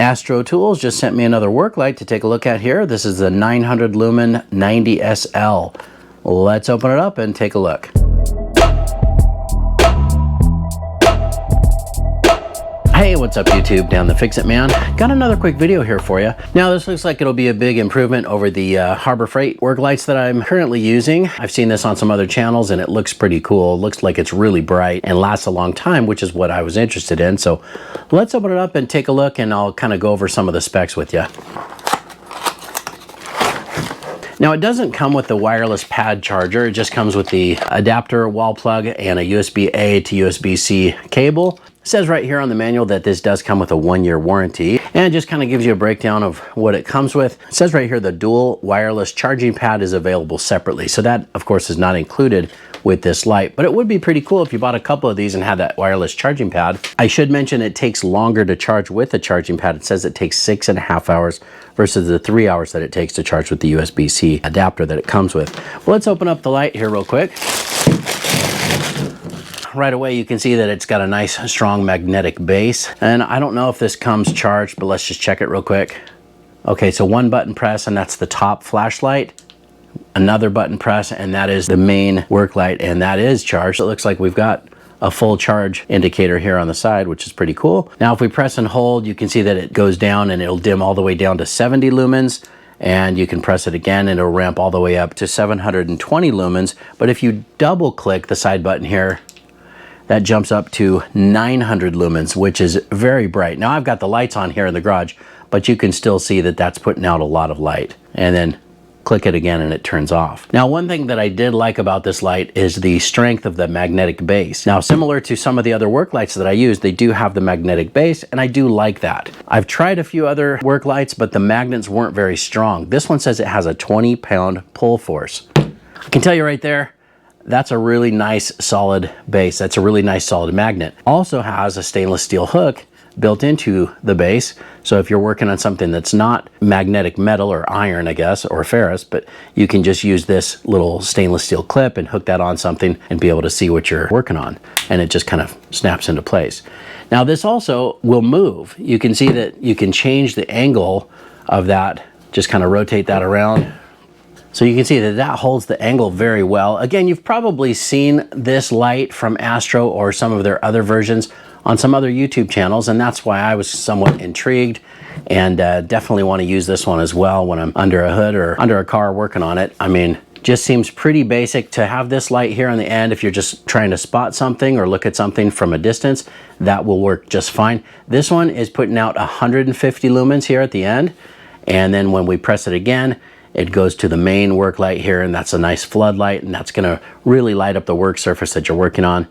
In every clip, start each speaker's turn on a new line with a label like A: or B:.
A: Astro Tools just sent me another work light to take a look at here. This is the 900 lumen 90SL. Let's open it up and take a look. Hey, what's up YouTube? Down the Fix It Man. Got another quick video here for you. Now this looks like it'll be a big improvement over the Harbor Freight work lights that I'm currently using. I've seen this on some other channels and it looks pretty cool. It looks like it's really bright and lasts a long time, which is what I was interested in. So let's open it up and take a look, and I'll kind of go over some of the specs with you. Now it doesn't come with the wireless pad charger, it just comes with the adapter, wall plug, and a USB-A to USB-C cable. It says right here on the manual that this does come with a 1-year warranty, and it just kind of gives you a breakdown of what it comes with. It says right here the dual wireless charging pad is available separately, so that of course is not included with this light, but it would be pretty cool if you bought a couple of these and had that wireless charging pad. I should mention it takes longer to charge with the charging pad. It says it takes 6.5 hours versus the 3 hours that it takes to charge with the USB-C adapter that it comes with. Well, let's open up the light here real quick. Right away you can see that it's got a nice strong magnetic base, and I don't know if this comes charged, but let's just check it real quick. Okay, so one button press and that's the top flashlight. Another button press and that is the main work light, and that is charged. It looks like we've got a full charge indicator here on the side, which is pretty cool. Now if we press and hold, you can see that it goes down and it'll dim all the way down to 70 lumens, and you can press it again and it'll ramp all the way up to 720 lumens. But if you double click the side button here, that jumps up to 900 lumens, which is very bright. Now I've got the lights on here in the garage, but you can still see that that's putting out a lot of light. And then click it again and it turns off. Now one thing that I did like about this light is the strength of the magnetic base. Now similar to some of the other work lights that I use, they do have the magnetic base, and I do like that. I've tried a few other work lights, but the magnets weren't very strong. This one says it has a 20-pound pull force. I can tell you right there, that's a really nice solid base. That's a really nice solid magnet. Also has a stainless steel hook built into the base, so if you're working on something that's not magnetic metal or iron, I guess, or ferrous, but you can just use this little stainless steel clip and hook that on something and be able to see what you're working on, and it just kind of snaps into place. Now this also will move. You can see that you can change the angle of that, just kind of rotate that around. So you can see that that holds the angle very well. Again, you've probably seen this light from Astro or some of their other versions on some other YouTube channels, and that's why I was somewhat intrigued, and definitely want to use this one as well when I'm under a hood or under a car working on it. I mean, just seems pretty basic to have this light here on the end. If you're just trying to spot something or look at something from a distance, that will work just fine. This one is putting out 150 lumens here at the end, and then when we press it again, it goes to the main work light here, and that's a nice floodlight, and that's going to really light up the work surface that you're working on.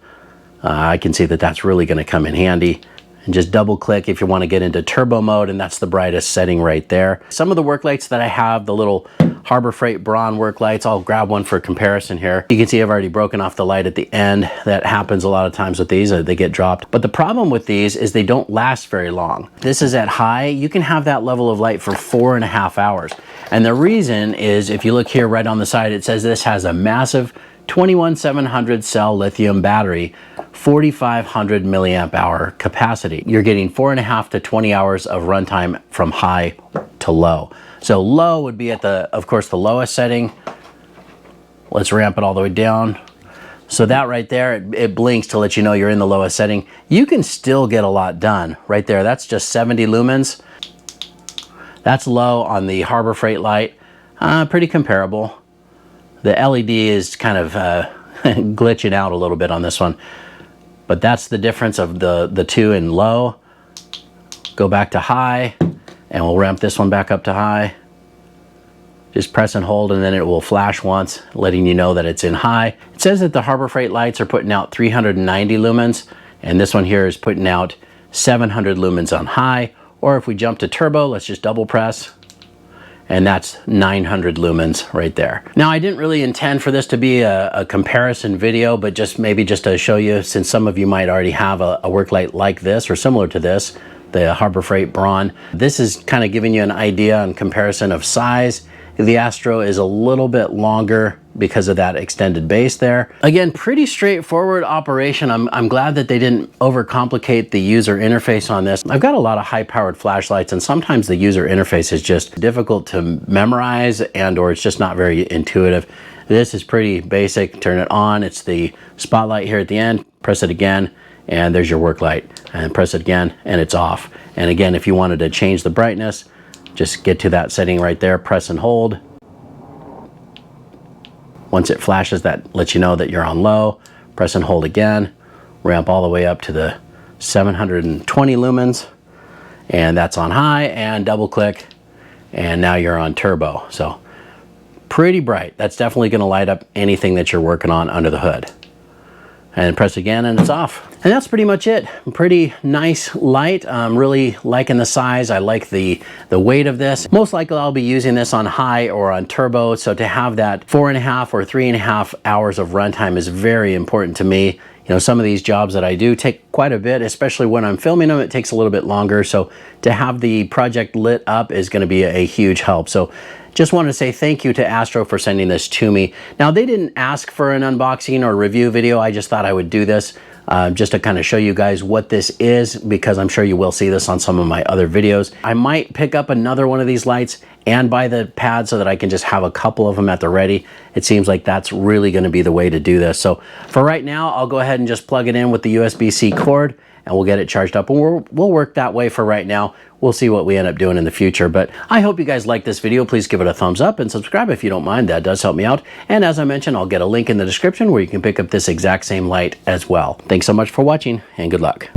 A: I can see that that's really going to come in handy. And just double click if you want to get into turbo mode, and that's the brightest setting right there. Some of the work lights that I have, the little Harbor Freight Braun work lights, I'll grab one for comparison here. You can see I've already broken off the light at the end. That happens a lot of times with these, they get dropped. But the problem with these is they don't last very long. This is at high. You can have that level of light for 4.5 hours. And the reason is, if you look here right on the side, it says this has a massive 21700 cell lithium battery, 4500 milliamp hour capacity. You're getting 4.5 to 20 hours of runtime from high to low. So low would be at the, of course, the lowest setting. Let's ramp it all the way down. So that right there, it blinks to let you know you're in the lowest setting. You can still get a lot done right there. That's just 70 lumens. That's low on the Harbor Freight light. Pretty comparable. The LED is kind of glitching out a little bit on this one, but that's the difference of the two in low. Go back to high, and we'll ramp this one back up to high. Just press and hold, and then it will flash once, letting you know that it's in high. It says that the Harbor Freight lights are putting out 390 lumens, and this one here is putting out 700 lumens on high. Or if we jump to turbo, let's just double press, and that's 900 lumens right there. Now I didn't really intend for this to be a comparison video, but maybe just to show you, since some of you might already have a work light like this or similar to this, the Harbor Freight Braun. This is kind of giving you an idea on comparison of size. The Astro is a little bit longer because of that extended base there. Again, pretty straightforward operation. I'm glad that they didn't overcomplicate the user interface on this. I've got a lot of high-powered flashlights, and sometimes the user interface is just difficult to memorize or it's just not very intuitive. This is pretty basic. Turn it on. It's the spotlight here at the end. Press it again, and there's your work light. And press it again, and it's off. And again, if you wanted to change the brightness, just get to that setting right there, press and hold. Once it flashes, that lets you know that you're on low. Press and hold again, ramp all the way up to the 720 lumens, and that's on high, and double click, and now you're on turbo. So pretty bright. That's definitely going to light up anything that you're working on under the hood. And press again, and it's off. And that's pretty much it. Pretty nice light. I'm really liking the size. I like the weight of this. Most likely I'll be using this on high or on turbo. So to have that 4.5 or 3.5 hours of runtime is very important to me. You know, some of these jobs that I do take quite a bit, especially when I'm filming them, it takes a little bit longer. So to have the project lit up is going to be a huge help. So just wanted to say thank you to Astro for sending this to me. Now, they didn't ask for an unboxing or review video. I just thought I would do this just to kind of show you guys what this is, because I'm sure you will see this on some of my other videos. I might pick up another one of these lights and buy the pad so that I can just have a couple of them at the ready. It seems like that's really going to be the way to do this. So for right now, I'll go ahead and just plug it in with the USB-C cord, and we'll get it charged up, and we'll work that way for right now. We'll see what we end up doing in the future, but I hope you guys like this video. Please give it a thumbs up and subscribe if you don't mind. That does help me out. And as I mentioned, I'll get a link in the description where you can pick up this exact same light as well. Thanks so much for watching, and good luck.